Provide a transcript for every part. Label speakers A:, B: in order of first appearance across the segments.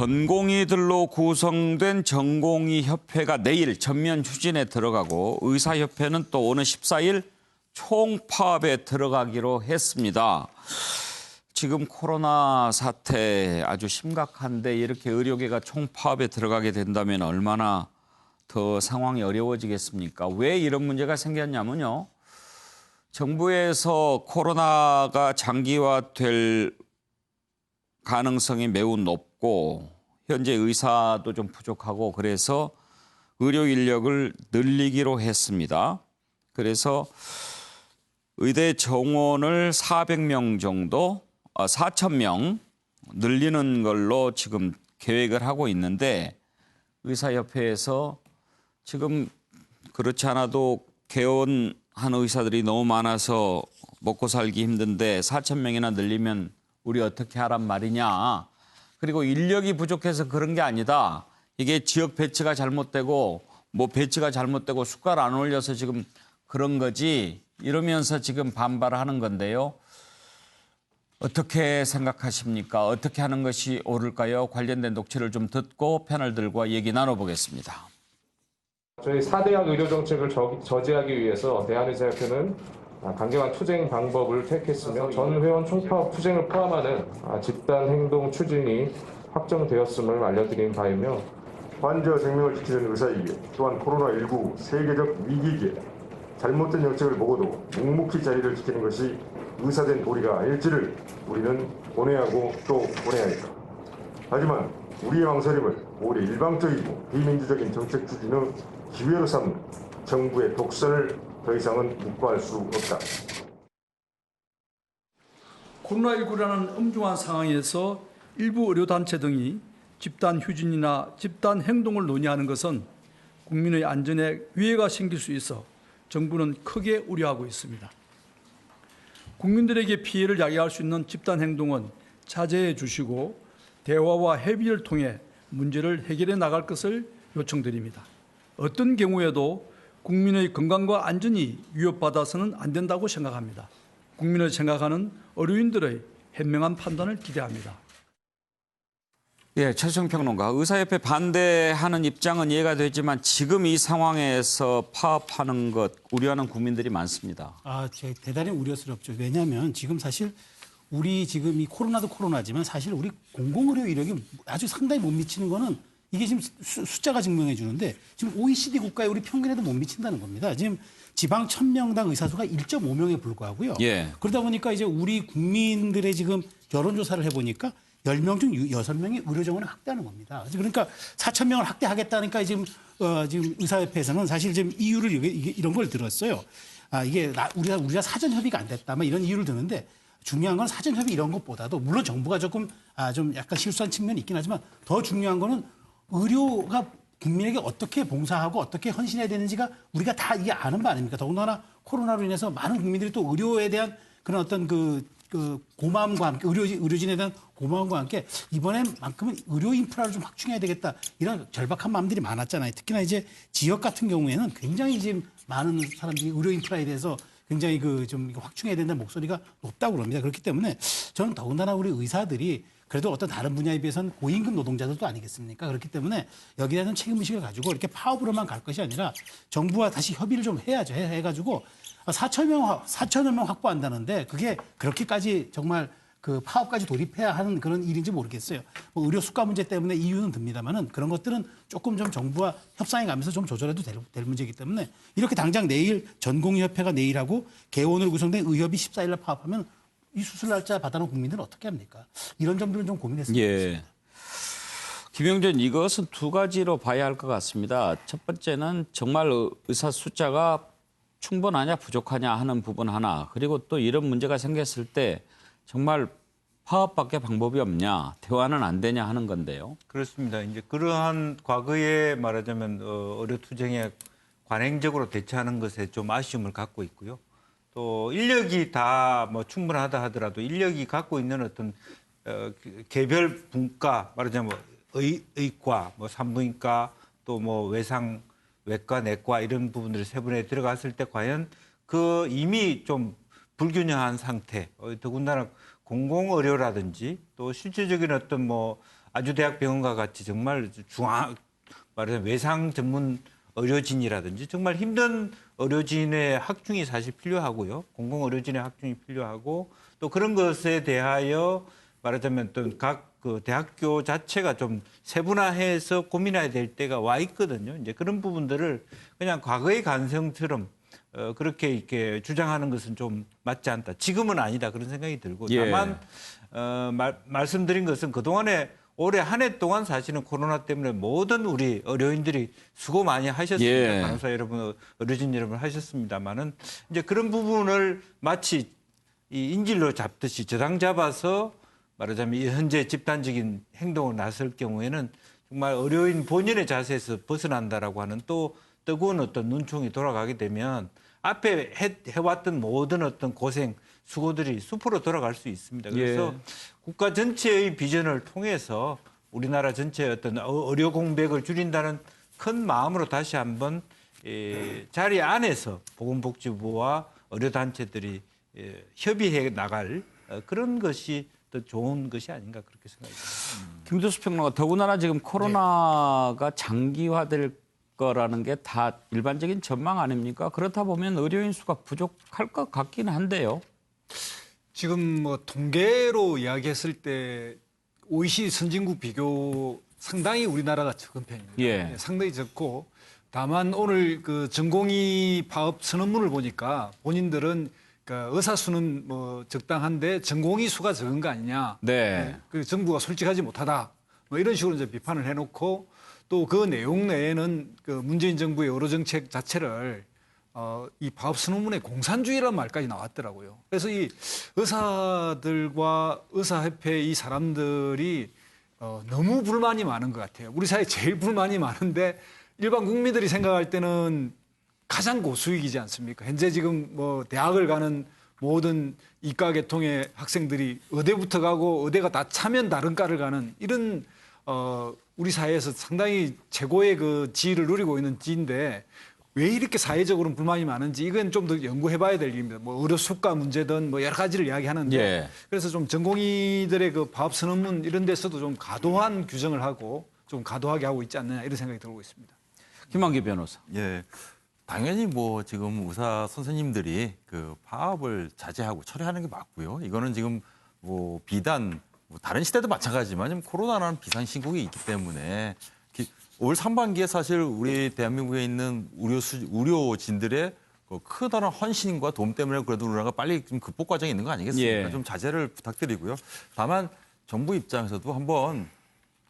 A: 전공의들로 구성된 전공의 협회가 내일 전면 휴진에 들어가고 의사협회는 또 오는 14일 총파업에 들어가기로 했습니다. 지금 코로나 사태 아주 심각한데 이렇게 의료계가 총파업에 들어가게 된다면 얼마나 더 상황이 어려워지겠습니까? 왜 이런 문제가 생겼냐면요. 정부에서 코로나가 장기화될 가능성이 매우 높고 현재 의사도 좀 부족하고 그래서 의료 인력을 늘리기로 했습니다. 그래서 의대 정원을 400명 정도, 4,000명 늘리는 걸로 지금 계획을 하고 있는데 의사협회에서 지금 그렇지 않아도 개원한 의사들이 너무 많아서 먹고 살기 힘든데 4,000명이나 늘리면 우리 어떻게 하란 말이냐. 그리고 인력이 부족해서 그런 게 아니다. 이게 지역 배치가 잘못되고 뭐 배치가 잘못되고 숟갈 안 올려서 지금 그런 거지. 이러면서 지금 반발하는 건데요. 어떻게 생각하십니까? 어떻게 하는 것이 옳을까요? 관련된 녹취를 좀 듣고 패널들과 얘기 나눠보겠습니다.
B: 저희 4대학 의료정책을 저지하기 위해서 대한의사협회는 강경한 투쟁 방법을 택했으며 전 회원 총파업 투쟁을 포함하는 집단 행동 추진이 확정되었음을 알려드린 바이며
C: 환자 생명을 지키는 의사이기에 또한 코로나19 세계적 위기기에 잘못된 정책을 보고도 묵묵히 자리를 지키는 것이 의사된 도리가 아닐지를 우리는 고뇌하고 또 고뇌하였다. 하지만 우리의 망설임을 오히려 일방적이고 비민주적인 정책 추진의 기회로 삼는 정부의 독선을 더 이상은 묵과할 수 없다.
D: 코로나19라는 엄중한 상황에서 일부 의료단체 등이 집단 휴진이나 집단 행동을 논의하는 것은 국민의 안전에 위해가 생길 수 있어 정부는 크게 우려하고 있습니다. 국민들에게 피해를 야기할 수 있는 집단 행동은 자제해 주시고 대화와 협의를 통해 문제를 해결해 나갈 것을 요청드립니다. 어떤 경우에도 국민의 건강과 안전이 위협받아서는 안 된다고 생각합니다. 국민을 생각하는 의료인들의 현명한 판단을 기대합니다.
A: 예, 최수정 평론가. 의사협회 반대하는 입장은 이해가 되지만 지금 이 상황에서 파업하는 것 우려하는 국민들이 많습니다.
E: 대단히 우려스럽죠. 왜냐하면 지금 사실 우리 지금 이 코로나도 코로나지만 사실 우리 공공의료 이력이 아주 상당히 못 미치는 거는 이게 지금 숫자가 증명해 주는데 지금 OECD 국가에 우리 평균에도 못 미친다는 겁니다. 지금 지방 1,000명당 의사 수가 1.5명에 불과하고요.
A: 예.
E: 그러다 보니까 이제 우리 국민들의 지금 여론조사를 해보니까 10명 중 6명이 의료 정원을 확대하는 겁니다. 그러니까 4,000명을 확대하겠다니까 지금 의사협회에서는 사실 지금 이유를 이런 걸 들었어요. 이게 우리가 사전 협의가 안 됐다, 뭐 이런 이유를 드는데 중요한 건 사전 협의 이런 것보다도 물론 정부가 조금 좀 약간 실수한 측면이 있긴 하지만 더 중요한 거는 의료가 국민에게 어떻게 봉사하고 어떻게 헌신해야 되는지가 우리가 다 이게 아는 바 아닙니까? 더군다나 코로나로 인해서 많은 국민들이 또 의료에 대한 그런 어떤 그 고마움과 함께 의료진에 대한 고마움과 함께 이번엔만큼은 의료 인프라를 좀 확충해야 되겠다 이런 절박한 마음들이 많았잖아요. 특히나 이제 지역 같은 경우에는 굉장히 지금 많은 사람들이 의료 인프라에 대해서 굉장히 좀 확충해야 된다는 목소리가 높다고 그럽니다. 그렇기 때문에 저는 더군다나 우리 의사들이 그래도 어떤 다른 분야에 비해서는 고임금 노동자들도 아니겠습니까? 그렇기 때문에 여기에 대한 책임의식을 가지고 이렇게 파업으로만 갈 것이 아니라 정부와 다시 협의를 좀 해야죠. 해가지고 4,000여 명 확보한다는데 그게 그렇게까지 정말 그 파업까지 돌입해야 하는 그런 일인지 모르겠어요. 뭐 의료 수가 문제 때문에 이유는 듭니다만은 그런 것들은 조금 좀 정부와 협상해 가면서 좀 조절해도 될 문제이기 때문에 이렇게 당장 내일 전공의협회가 내일하고 개원으로 구성된 의협이 14일 날 파업하면 이 수술 날짜 받아놓은 국민들은 어떻게 합니까? 이런 점들은 좀 고민했으면 좋겠습니다.
A: 김영준, 이것은 두 가지로 봐야 할 것 같습니다. 첫 번째는 정말 의사 숫자가 충분하냐 부족하냐 하는 부분 하나, 그리고 또 이런 문제가 생겼을 때 정말 파업밖에 방법이 없냐, 대화는 안 되냐 하는 건데요.
F: 그렇습니다. 이제 그러한 과거에 말하자면 의료 투쟁에 관행적으로 대처하는 것에 좀 아쉬움을 갖고 있고요. 또 인력이 다 뭐 충분하다 하더라도 인력이 갖고 있는 어떤 개별 분과 말하자면 의과, 뭐 산부인과, 또 뭐 외상, 외과, 내과 이런 부분들 세분에 들어갔을 때 과연 그 이미 좀 불균형한 상태, 더군다나 공공의료라든지 또 실질적인 어떤 뭐 아주대학병원과 같이 정말 말하자면 외상 전문 의료진이라든지 정말 힘든 의료진의 확충이 사실 필요하고요. 공공의료진의 확충이 필요하고 또 그런 것에 대하여 말하자면 또 각 그 대학교 자체가 좀 세분화해서 고민해야 될 때가 와 있거든요. 이제 그런 부분들을 그냥 과거의 관성처럼 그렇게 이렇게 주장하는 것은 좀 맞지 않다. 지금은 아니다 그런 생각이 들고
A: 예.
F: 다만 말씀드린 것은 그동안에 올해 한 해 동안 사실은 코로나 때문에 모든 우리 의료인들이 수고 많이 하셨습니다.
A: 예.
F: 간호사 여러분, 의료진 여러분 하셨습니다만은 이제 그런 부분을 마치 이 인질로 잡듯이 저당 잡아서 말하자면 이 현재 집단적인 행동을 나설 경우에는 정말 의료인 본연의 자세에서 벗어난다라고 하는 또 뜨거운 어떤 눈총이 돌아가게 되면 앞에 해왔던 모든 어떤 고생, 수고들이 수포로 돌아갈 수 있습니다. 그래서 국가 전체의 비전을 통해서 우리나라 전체의 어떤 의료 공백을 줄인다는 큰 마음으로 다시 한번 자리 안에서 보건복지부와 의료단체들이 협의해 나갈 그런 것이 더 좋은 것이 아닌가 그렇게 생각합니다.
A: 김두수 평론가 더구나 지금 코로나가 장기화될 거라는 게 다 일반적인 전망 아닙니까? 그렇다 보면 의료인 수가 부족할 것 같긴 한데요.
G: 지금 뭐 통계로 이야기했을 때 OECD 선진국 비교 상당히 우리나라가 적은 편입니다.
A: 예.
G: 상당히 적고 다만 오늘 그 전공의 파업 선언문을 보니까 본인들은 그러니까 의사 수는 뭐 적당한데 전공의 수가 적은 거 아니냐.
A: 네.
G: 그 정부가 솔직하지 못하다. 뭐 이런 식으로 이제 비판을 해놓고 또 그 내용 내에는 그 문재인 정부의 의료 정책 자체를 이 파업 선언문에 공산주의라는 말까지 나왔더라고요. 그래서 이 의사들과 의사협회 이 사람들이 너무 불만이 많은 것 같아요. 우리 사회에 제일 불만이 많은데 일반 국민들이 생각할 때는 가장 고수익이지 않습니까? 현재 지금 뭐 대학을 가는 모든 이과 계통의 학생들이 의대부터 가고 의대가 다 차면 다른 과를 가는 이런 우리 사회에서 상당히 최고의 그 지위를 누리고 있는 지인데 왜 이렇게 사회적으로 불만이 많은지 이건 좀 더 연구해봐야 될 일입니다. 뭐 의료 수가 문제든 뭐 여러 가지를 이야기하는데
A: 예.
G: 그래서 좀 전공의들의 그 파업 선언문 이런 데서도 좀 과도한 규정을 하고 좀 과도하게 하고 있지 않느냐 이런 생각이 들고 있습니다.
A: 김한기 변호사.
H: 예. 당연히 뭐 지금 의사 선생님들이 그 파업을 자제하고 처리하는 게 맞고요. 이거는 지금 뭐 비단 뭐 다른 시대도 마찬가지지만 지금 코로나라는 비상신국이 있기 때문에 올 상반기에 사실 우리 대한민국에 있는 의료진들의 그 크다란 헌신과 도움 때문에 그래도 우리나라가 빨리 좀 극복 과정에 있는 거 아니겠습니까?
A: 예.
H: 좀 자제를 부탁드리고요. 다만 정부 입장에서도 한번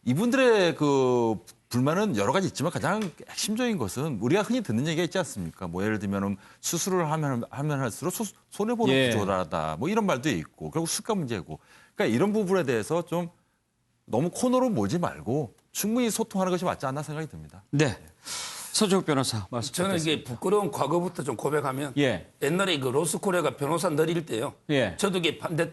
H: 이분들의 그 불만은 여러 가지 있지만 가장 핵심적인 것은 우리가 흔히 듣는 얘기가 있지 않습니까? 뭐 예를 들면 수술을 하면 할수록 손해보는
A: 예.
H: 구조라다. 뭐 이런 말도 있고 결국 수가 문제고. 그러니까 이런 부분에 대해서 좀 너무 코너로 모지 말고 충분히 소통하는 것이 맞지 않나 생각이 듭니다.
A: 네. 서정욱 변호사 말씀
I: 저는 이게 부끄러운 과거부터 좀 고백하면
A: 예.
I: 옛날에 그 로스코리아가 변호사 늘릴 때요.
A: 예.
I: 저도 이게 반대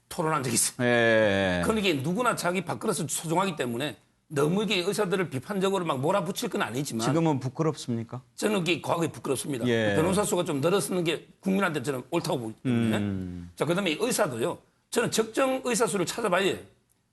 I: 토론한 적이 있어요.
A: 예.
I: 그러니까 이게 누구나 자기 밥그릇을 소중하기 때문에 너무 이게 의사들을 비판적으로 막 몰아붙일 건 아니지만
A: 지금은 부끄럽습니까?
I: 저는 이게 과거에 부끄럽습니다.
A: 예.
I: 변호사 수가 좀 늘어서는 게 국민한테 저는 옳다고 보기 때문에. 자, 그다음에 의사도요. 저는 적정 의사 수를 찾아봐야 돼요.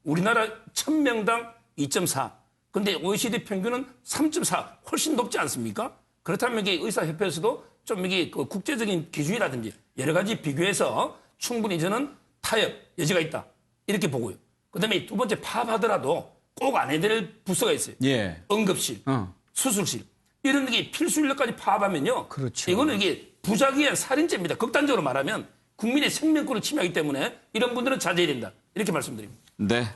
I: 우리나라 1000명당 2.4. 근데 OECD 평균은 3.4. 훨씬 높지 않습니까? 그렇다면 이게 의사협회에서도 좀 이게 그 국제적인 기준이라든지 여러 가지 비교해서 충분히 저는 타협 여지가 있다. 이렇게 보고요. 그다음에 두 번째 파업하더라도 꼭 안 해야 될 부서가 있어요.
A: 예.
I: 응급실, 수술실. 이런 게 필수 인력까지 파업하면요.
A: 그렇죠.
I: 이거는 이게 부작위한 살인죄입니다. 극단적으로 말하면 국민의 생명권을 침해하기 때문에 이런 분들은 자제해야 된다. 이렇게 말씀드립니다.
A: 네.